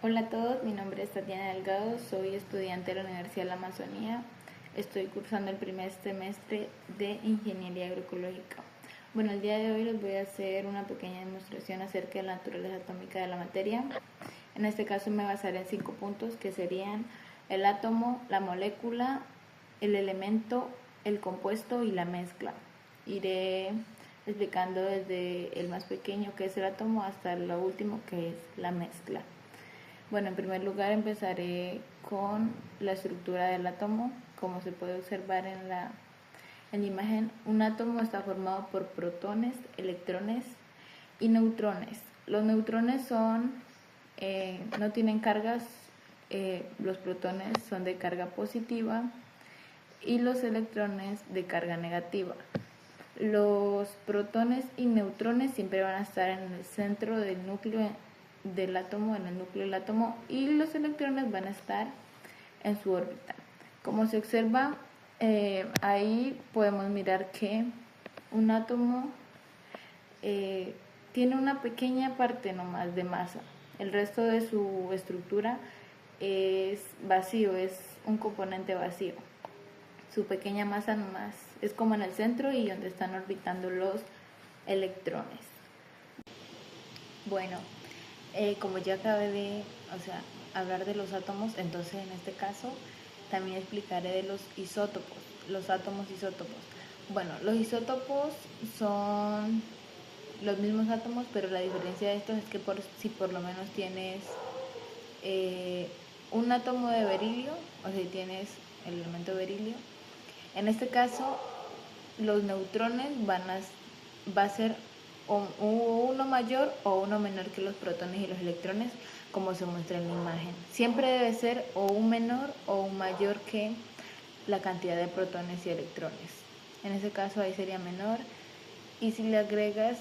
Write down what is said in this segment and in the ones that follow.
Hola a todos, mi nombre es Tatiana Delgado, soy estudiante de la Universidad de la Amazonía. Estoy cursando el primer semestre de Ingeniería Agroecológica. Bueno, el día de hoy les voy a hacer una pequeña demostración acerca de la naturaleza atómica de la materia. En este caso me basaré en 5 puntos que serían el átomo, la molécula, el elemento, el compuesto y la mezcla. Iré explicando desde el más pequeño, que es el átomo, hasta lo último, que es la mezcla. Bueno, en primer lugar empezaré con la estructura del átomo. Como se puede observar en la imagen, un átomo está formado por protones, electrones y neutrones. Los neutrones no tienen cargas, los protones son de carga positiva y los electrones de carga negativa. Los protones y neutrones siempre van a estar en el centro del núcleo del átomo, en el núcleo del átomo, y los electrones van a estar en su órbita. Como se observa, ahí podemos mirar que un átomo tiene una pequeña parte nomás de masa. El resto de su estructura es vacío, es un componente vacío. Su pequeña masa nomás es como en el centro y donde están orbitando los electrones. Bueno, como ya acabé de hablar de los átomos, entonces en este caso también explicaré de los isótopos, los átomos isótopos. Bueno, los isótopos son los mismos átomos, pero la diferencia de estos es que si por lo menos tienes un átomo de berilio, o si tienes el elemento berilio, en este caso los neutrones va a ser uno mayor o uno menor que los protones y los electrones, como se muestra en la imagen. Siempre debe ser o un menor o un mayor que la cantidad de protones y electrones. En ese caso ahí sería menor, y si le agregas,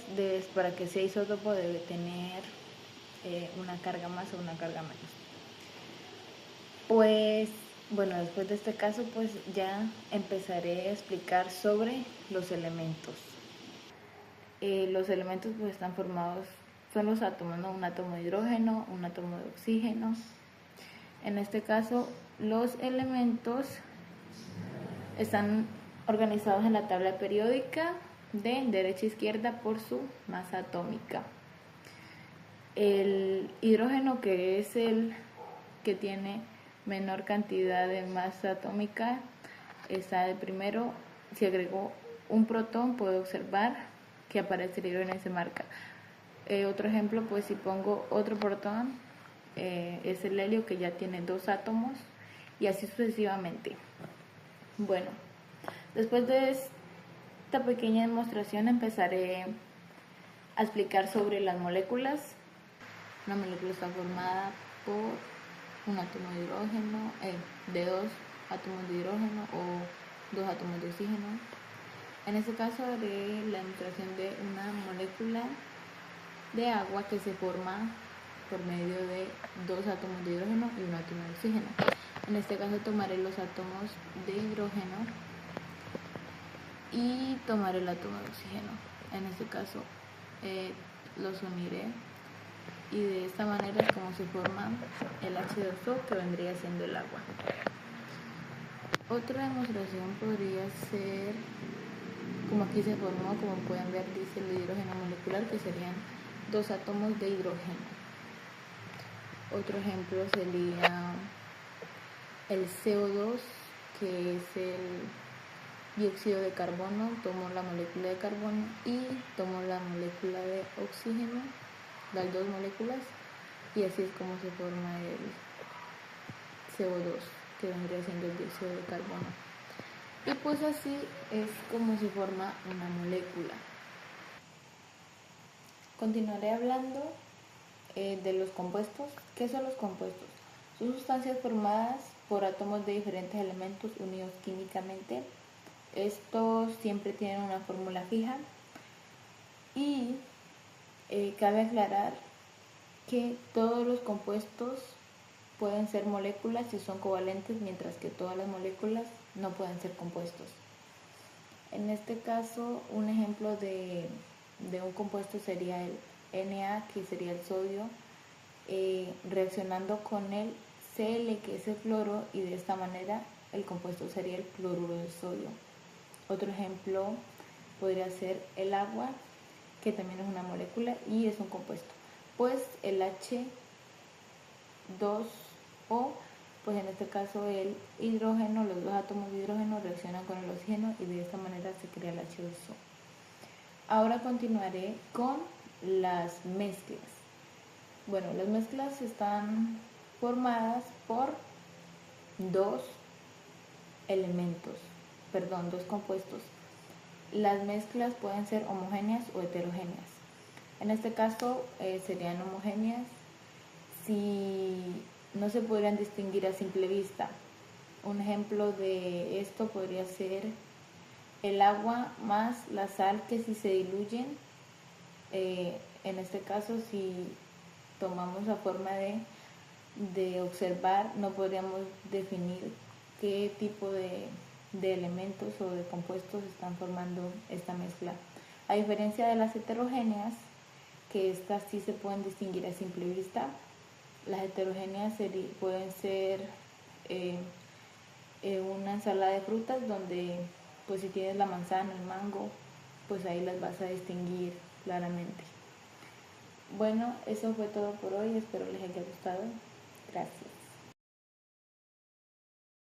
para que sea isótopo debe tener una carga más o una carga menos. Pues bueno, después de este caso pues ya empezaré a explicar sobre los elementos. Los elementos pues están formados, son los átomos, ¿no? Un átomo de hidrógeno, un átomo de oxígeno. En este caso los elementos están organizados en la tabla periódica de derecha a izquierda por su masa atómica. El hidrógeno, que es el que tiene menor cantidad de masa atómica, está de primero. Si agregó un protón, puedo observar que aparece el hidrógeno y se marca. Otro ejemplo, pues si pongo otro protón, es el helio, que ya tiene 2 átomos, y así sucesivamente. Bueno, después de esta pequeña demostración empezaré a explicar sobre las moléculas. Una molécula está formada por un átomo de hidrógeno, de 2 átomos de hidrógeno o 2 átomos de oxígeno. En este caso haré la demostración de una molécula de agua que se forma por medio de 2 átomos de hidrógeno y un átomo de oxígeno. En este caso tomaré los átomos de hidrógeno y tomaré el átomo de oxígeno. En este caso los uniré, y de esta manera es como se forma el H2O, que vendría siendo el agua. Otra demostración podría ser como aquí se formó, como pueden ver, dice el hidrógeno molecular, que serían 2 átomos de hidrógeno. Otro ejemplo sería el CO2, que es el dióxido de carbono. Tomo la molécula de carbono y tomo la molécula de oxígeno, las 2 moléculas, y así es como se forma el CO2, que vendría siendo el dióxido de carbono. Y pues así es como se forma una molécula. Continuaré hablando de los compuestos. ¿Qué son los compuestos? Son sustancias formadas por átomos de diferentes elementos unidos químicamente. Estos siempre tienen una fórmula fija, y cabe aclarar que todos los compuestos pueden ser moléculas si son covalentes, mientras que todas las moléculas no pueden ser compuestos. En este caso, un ejemplo de un compuesto sería el Na, que sería el sodio, reaccionando con el Cl, que es el cloro, y de esta manera el compuesto sería el cloruro de sodio. Otro ejemplo podría ser el agua, que también es una molécula y es un compuesto. Pues el H2O, pues en este caso el hidrógeno, los dos átomos de hidrógeno reaccionan con el oxígeno y de esta manera se crea el H2O. Ahora continuaré con las mezclas. Bueno, las mezclas están formadas por dos compuestos. Las mezclas pueden ser homogéneas o heterogéneas. En este caso serían homogéneas si no se podrían distinguir a simple vista. Un ejemplo de esto podría ser el agua más la sal, que si se diluyen, en este caso si tomamos la forma de observar, no podríamos definir qué tipo de elementos o de compuestos están formando esta mezcla. A diferencia de las heterogéneas, que estas sí se pueden distinguir a simple vista, las heterogéneas pueden ser una ensalada de frutas donde pues si tienes la manzana, el mango, pues ahí las vas a distinguir claramente. Bueno, eso fue todo por hoy, espero les haya gustado. Gracias.